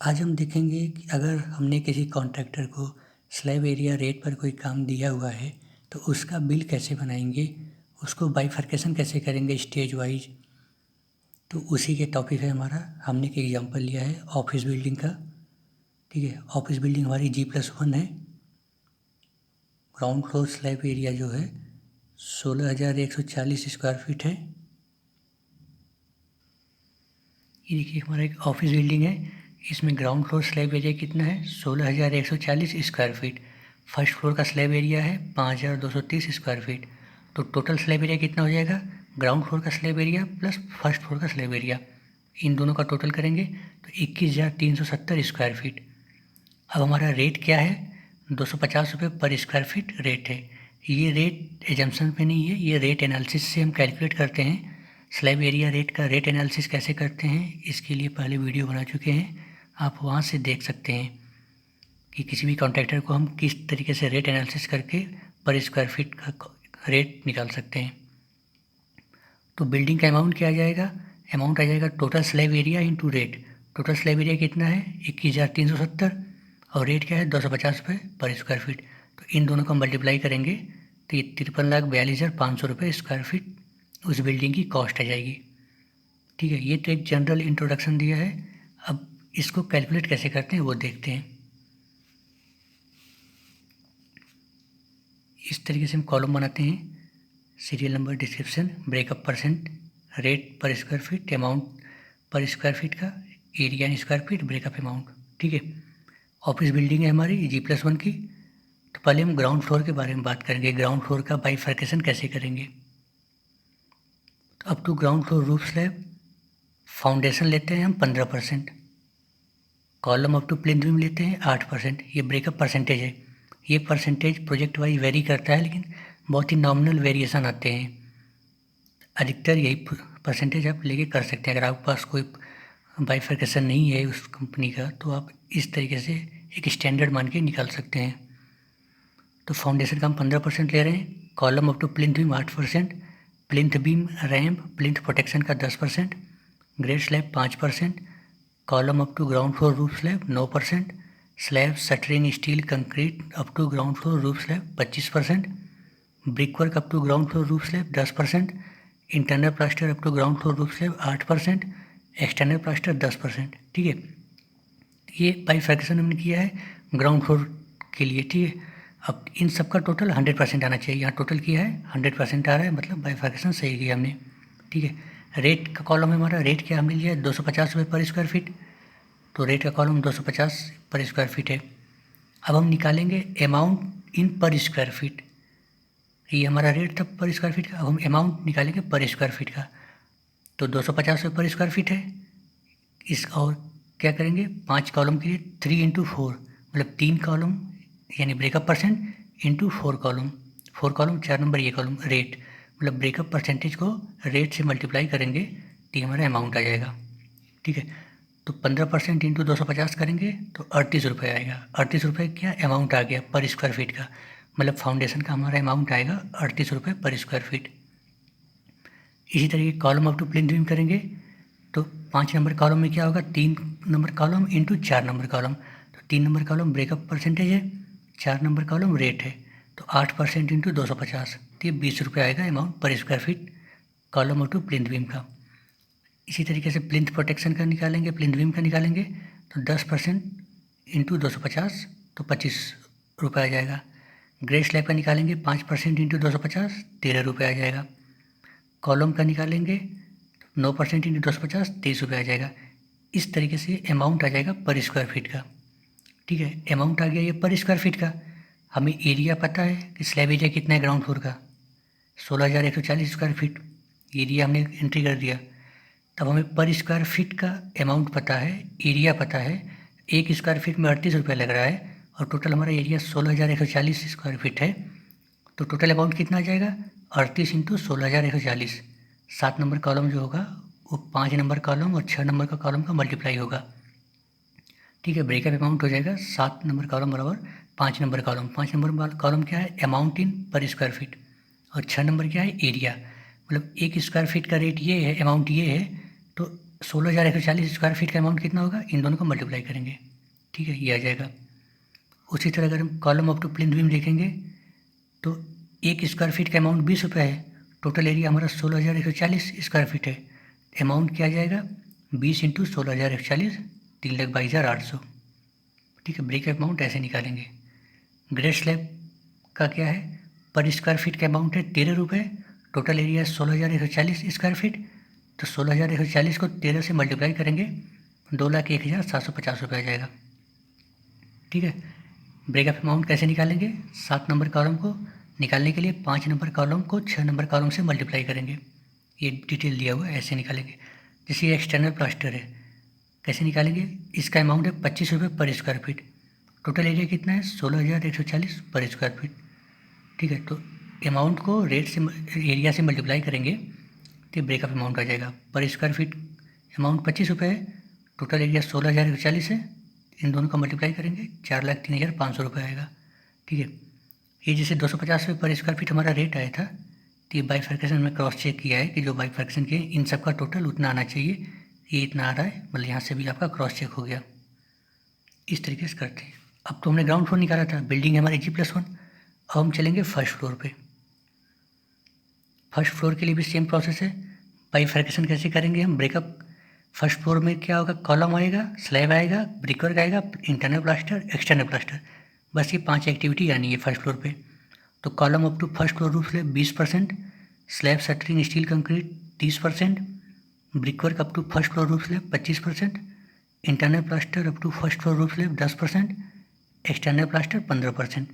आज हम देखेंगे कि अगर हमने किसी कॉन्ट्रैक्टर को स्लैब एरिया रेट पर कोई काम दिया हुआ है तो उसका बिल कैसे बनाएंगे, उसको बाइफरकेशन कैसे करेंगे स्टेज वाइज। तो उसी के टॉपिक है हमारा। हमने एक एग्जांपल लिया है ऑफिस बिल्डिंग का। ठीक है, ऑफिस बिल्डिंग हमारी G+1 है। ग्राउंड फ्लोर स्लैब एरिया जो है 16,140 स्क्वायर फीट है। ये देखिए हमारा एक ऑफिस बिल्डिंग है, इसमें ग्राउंड फ्लोर स्लैब एरिया कितना है 16,140 स्क्वायर फीट। फर्स्ट फ्लोर का स्लैब एरिया है 5,230 स्क्वायर फीट। तो टोटल स्लैब एरिया कितना हो जाएगा, ग्राउंड फ्लोर का slab area plus first floor का स्लैब एरिया, इन दोनों का टोटल करेंगे तो 21,370 स्क्वायर फीट। अब हमारा रेट क्या है, 250 रुपये पर स्क्वायर फीट रेट है। ये रेट एजम्पशन पे नहीं है, ये रेट एनालिसिस से हम कैलकुलेट करते हैं। स्लैब एरिया रेट का रेट एनालिसिस कैसे करते हैं इसके लिए पहले वीडियो बना चुके हैं, आप वहाँ से देख सकते हैं कि किसी भी कॉन्ट्रैक्टर को हम किस तरीके से रेट एनालिसिस करके पर स्क्वायर फीट का रेट निकाल सकते हैं। तो बिल्डिंग का अमाउंट क्या आ जाएगा, अमाउंट आ जाएगा total slab area into rate. Total slab area कितना है 21,370 और रेट क्या है 250 रुपये पर स्क्वायर फीट। तो इन दोनों को मल्टीप्लाई करेंगे तो ये 53,42,500 रुपये स्क्वायर फीट उस बिल्डिंग की कॉस्ट आ जाएगी। ठीक है, ये तो एक जनरल इंट्रोडक्शन दिया है। अब इसको कैलकुलेट कैसे करते हैं वो देखते हैं। इस तरीके से हम कॉलम बनाते हैं, serial number, description, breakup percent, rate पर square feet, amount per square feet का, area in square feet, breakup amount. ठीक है, ऑफिस बिल्डिंग है हमारी G+1 की। तो पहले हम ग्राउंड फ्लोर के बारे में बात करेंगे, ग्राउंड फ्लोर का बाइफरकेशन कैसे करेंगे। तो up to ground floor roof slab foundation लेते हैं हम 15%, column up to plinth beam लेते हैं 8%। ये ब्रेकअप परसेंटेज है। ये परसेंटेज प्रोजेक्ट वाइज वेरी करता है, लेकिन बहुत ही नॉमिनल वेरिएशन आते हैं। अधिकतर यही परसेंटेज आप लेके कर सकते हैं। अगर आपके पास कोई बाइफरकेशन नहीं है उस कंपनी का तो आप इस तरीके से एक स्टैंडर्ड मान के निकाल सकते हैं। तो फाउंडेशन का हम 15% ले रहे हैं, column up to plinth beam 8%, plinth beam ramp plinth protection का 10%, grade slab 5%, column up to ground floor roof slab 9%, slab shuttering steel concrete up to ground floor roof slab 25%, brick work up to ground floor roof slab 10%, internal plaster up to ground floor roof slab 8%, external plaster 10%। ठीक है, ये bifurcation हमने किया है ground floor के लिए। ठीक है, अब इन सब का टोटल 100% आना चाहिए। यहाँ टोटल किया है 100% आ रहा है, मतलब बाइफरकेशन सही किया हमने। ठीक है, रेट का कॉलम है हमारा, रेट क्या हमने लिया है 250 रुपये पर स्क्वायर फीट। तो रेट का कॉलम 250 पर स्क्वायर फीट है। अब हम निकालेंगे अमाउंट इन पर स्क्वायर फीट। ये हमारा रेट था पर स्क्वायर फीट का, अब हम अमाउंट निकालेंगे पर स्क्वायर फीट का। तो 250 रुपये पर स्क्वायर फीट है। इस और क्या करेंगे 5 कॉलम के लिए 3 × 4, मतलब 3 कॉलम यानी breakup percent into 4 column. 4 column 4 number ये कॉलम रेट, मतलब ब्रेकअप परसेंटेज को रेट से मल्टीप्लाई करेंगे तो हमारा अमाउंट आ जाएगा। ठीक है, तो 15% इंटू 250 करेंगे तो 38 रुपये आएगा। 38 रुपये क्या अमाउंट आ गया पर स्क्वायर फीट का, मतलब फाउंडेशन का हमारा अमाउंट आएगा 38 रुपये पर स्क्वायर फीट। इसी तरीके column up to plinth beam करेंगे तो 5 नंबर कॉलम में क्या होगा 3 number column into 4 number column. तो 3 नंबर कॉलम ब्रेकअप परसेंटेज है, 4 नंबर कॉलम रेट है, तो 8% इंटू 250 तो ये 20 रुपये आएगा amount per square feet column up to plinth beam का। इसी तरीके से प्लिंथ प्रोटेक्शन का निकालेंगे, प्लिंथ बीम का निकालेंगे तो 10% इंटू 250 तो 25 रुपये आ जाएगा। ग्रे स्लैब का निकालेंगे 5% इंटू 250 13 रुपये आ जाएगा। कॉलम का निकालेंगे 9% इंटू 250 30 रुपये आ जाएगा। इस तरीके से अमाउंट आ जाएगा पर स्क्वायर फीट का। ठीक है, अमाउंट आ गया ये पर स्क्वायर फीट का। हमें एरिया पता है कि स्लैब एरिया कितना है ग्राउंड फ्लोर का 16,140 स्क्वायर फीट, एरिया हमने एंट्री कर दिया। तब हमें पर स्क्वायर फीट का अमाउंट पता है, एरिया पता है। एक स्क्वायर फीट में 38 रुपये लग रहा है और टोटल हमारा एरिया 16,140 स्क्वायर फीट है। तो टोटल अमाउंट कितना आ जाएगा 38 इंटू 16,140। 7 नंबर कॉलम जो होगा वो 5 नंबर कॉलम और 6 नंबर का कॉलम का मल्टीप्लाई होगा। ठीक है, ब्रेकअप अमाउंट हो जाएगा 7 नंबर कॉलम बराबर 5 नंबर कॉलम। 5 नंबर कॉलम क्या है अमाउंट इन पर स्क्वायर फीट और 6 नंबर क्या है एरिया। मतलब एक स्क्वायर फीट का रेट ये है, अमाउंट ये है, तो 16,140 स्क्वायर फीट का अमाउंट कितना होगा, इन दोनों को मल्टीप्लाई करेंगे, ठीक है, ये आ जाएगा। उसी तरह अगर हम column up to plinth beam देखेंगे तो 1 स्क्वायर फीट का अमाउंट 20 रुपये है, टोटल एरिया हमारा 16,140 स्क्वायर फीट है। अमाउंट क्या आ जाएगा, 20 इंटू 16,140, 3,22,800, ठीक है। ब्रेक अमाउंट ऐसे निकालेंगे। ग्रेड स्लैब का क्या है, पर स्क्वायर फीट का अमाउंट है 13 रुपये, टोटल एरिया 16,140 स्क्वायर फीट, तो 16,140 को 13 से मल्टीप्लाई करेंगे, 2,01,750 रुपये आ जाएगा, ठीक है। ब्रेकअप अमाउंट कैसे निकालेंगे, 7 नंबर कॉलम को निकालने के लिए 5 नंबर कॉलम को 6 नंबर कॉलम से मल्टीप्लाई करेंगे, ये डिटेल दिया हुआ है, ऐसे निकालेंगे। जैसे ये एक्सटर्नल प्लास्टर है, कैसे निकालेंगे, इसका अमाउंट है 25 रुपये पर स्क्वायर फीट, टोटल एरिया कितना है 16,140 पर स्क्वायर फीट, ठीक है। तो अमाउंट को रेट से एरिया से मल्टीप्लाई करेंगे तो ब्रेकअप अमाउंट आ जाएगा। पर स्क्वायर फीट अमाउंट 25 रुपये है, टोटल एरिया 16,140 है, इन दोनों का मल्टीप्लाई करेंगे 4,03,500 रुपये आएगा, ठीक है। ये जैसे 250 रुपये पर स्क्वायर फीट हमारा रेट आया था, तो ये बाइफर्केशन में क्रॉस चेक किया है कि जो बाइफर्केशन किए इन सब का टोटल उतना आना चाहिए, ये इतना आ रहा है, मतलब यहाँ से भी आपका क्रॉस चेक हो गया। इस तरीके से करते हैं। अब तो हमने ग्राउंड फ्लोर निकाला था, बिल्डिंग हमारी G+1। अब हम चलेंगे फर्स्ट फ्लोर पे। फर्स्ट फ्लोर के लिए भी सेम प्रोसेस है। बाइफर्केशन कैसे करेंगे हम, ब्रेकअप फर्स्ट फ्लोर में क्या होगा, कॉलम आएगा, स्लैब आएगा, ब्रिकवर्क आएगा, इंटरनल प्लास्टर, एक्सटर्नल प्लास्टर, बस ये 5 एक्टिविटी आनी है फर्स्ट फ्लोर पे। तो column up to first floor roof slab 20%, slab shuttering steel concrete 30%, brickwork up to first floor roof slab 25%, internal plaster up to first floor roof slab 10%, external plaster 15%।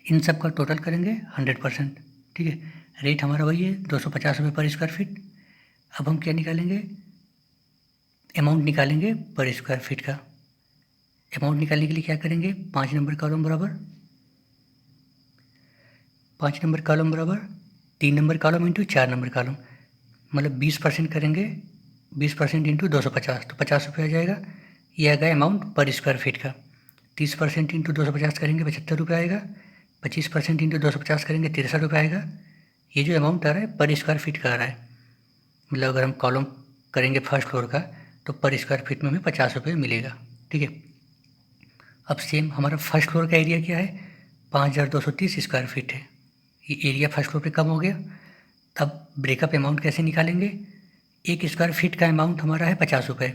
इन सब का total करेंगे 100%, ठीक है। Rate हमारा वही है 250 रुपये पर स्क्वायर फीट। अब हम क्या निकालेंगे, अमाउंट निकालेंगे पर स्क्वायर फीट का। अमाउंट निकालने के लिए क्या करेंगे, 5 नंबर कॉलम बराबर 3 number column into 4 number column, मतलब 20% करेंगे, 20% इंटू 250, तो 50 रुपये आ जाएगा। ये आ गया अमाउंट पर स्क्वायर फीट का। 30% इंटू 250 करेंगे 75 रुपये आएगा, 25% इंटू 250 करेंगे 63 रुपये आएगा। ये जो अमाउंट आ रहा है पर स्क्वायर फीट का आ रहा है, मतलब अगर हम कॉलम करेंगे फर्स्ट फ्लोर का तो पर स्क्वायर फीट में हमें 50 रुपये मिलेगा, ठीक है। अब सेम हमारा फर्स्ट फ्लोर का एरिया क्या है, 5,230 स्क्वायर फीट है, ये एरिया फर्स्ट फ्लोर पे कम हो गया। तब ब्रेकअप अमाउंट कैसे निकालेंगे, 1 स्क्वायर फीट का अमाउंट हमारा है 50 रुपये,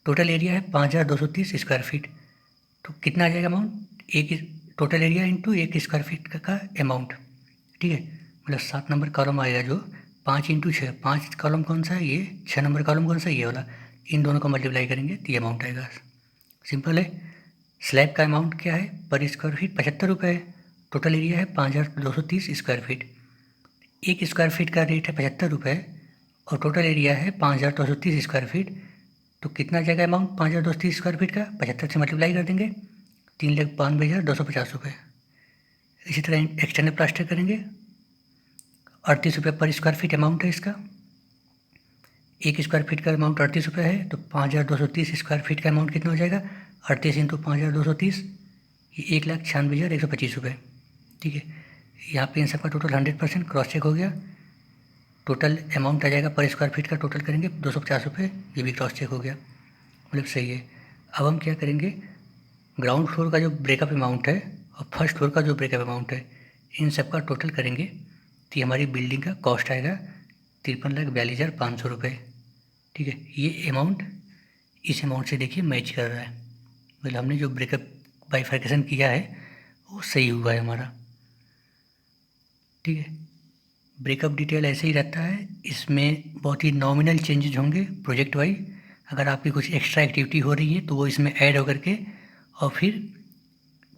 टोटल एरिया है 5,230 स्क्वायर फीट, तो कितना आ जाएगा अमाउंट, एक total area into 1 square feet का अमाउंट, ठीक है। मतलब 7 नंबर कॉलम आएगा जो 5 इंटू 6, 5 कॉलम कौन सा है, ये 6 नंबर कॉलम कौन सा है, ये वाला, इन दोनों को मल्टीप्लाई करेंगे तो ये अमाउंट आएगा। सिंपल है। स्लैब का अमाउंट क्या है, पर स्क्वायर फीट 75 रुपये है, टोटल एरिया है 5,230 स्क्वायर फीट, 1 स्क्वायर फीट का रेट है 75 रुपये और टोटल एरिया है 5,230 स्क्वायर फीट, तो कितना जाएगा अमाउंट 5,230 स्क्वायर फीट का, 75 से मल्टीप्लाई कर देंगे, 3,92,250 रुपये। इसी तरह एक्सटर्नल प्लास्टर करेंगे, 38 रुपये पर स्क्वायर फीट अमाउंट है इसका, 1 स्क्वायर फीट का अमाउंट 38 रुपये है, तो 5,230 स्क्वायर फीट का अमाउंट कितना हो जाएगा, 38 इंटू 5,230, ये 1,96,125 रुपये, ठीक है। यहाँ पे इन सब का टोटल 100% क्रॉस चेक हो गया, टोटल अमाउंट आ जाएगा पर स्क्वायर फीट का टोटल करेंगे 250 रुपये, ये भी क्रॉस चेक हो गया, मतलब सही है। अब हम क्या करेंगे, ग्राउंड फ्लोर का जो ब्रेकअप अमाउंट है और फर्स्ट फ्लोर का जो ब्रेकअप अमाउंट है, इन सब का टोटल करेंगे तो हमारी बिल्डिंग का कॉस्ट आएगा 53,42,500 रुपये, ठीक है। ये अमाउंट इस अमाउंट से देखिए मैच कर रहा है, मतलब हमने जो ब्रेकअप बाइफर्केशन किया है वो सही हुआ है हमारा, ठीक है। ब्रेकअप डिटेल ऐसे ही रहता है, इसमें बहुत ही नॉमिनल चेंजेज होंगे प्रोजेक्ट वाइज। अगर आपकी कुछ एक्स्ट्रा एक्टिविटी हो रही है तो वो इसमें ऐड होकर के और फिर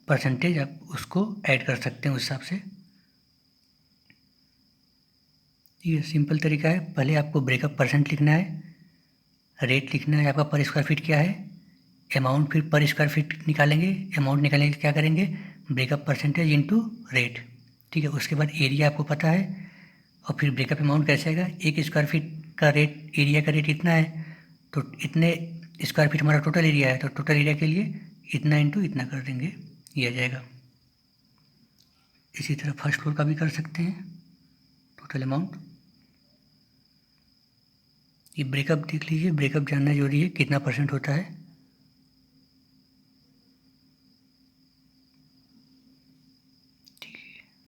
परसेंटेज आप उसको ऐड कर सकते हैं उस हिसाब से। ये सिंपल तरीका है, पहले आपको ब्रेकअप परसेंट लिखना है, रेट लिखना है आपका पर स्क्वायर फीट क्या है, अमाउंट फिर पर स्क्वायर फीट निकालेंगे, अमाउंट निकालने के क्या करेंगे, ब्रेकअप परसेंटेज इंटू रेट, ठीक है। उसके बाद एरिया आपको पता है और फिर ब्रेकअप अमाउंट कैसे आएगा, 1 स्क्वायर फीट का रेट, एरिया का रेट इतना है तो इतने स्क्वायर फीट हमारा टोटल एरिया है, तो टोटल एरिया के लिए इतना इंटू इतना कर देंगे, ये आ जाएगा। इसी तरह फर्स्ट फ्लोर का भी कर सकते हैं, टोटल अमाउंट ये ब्रेकअप देख लीजिए, ब्रेकअप जानना जरूरी है, कितना परसेंट होता है।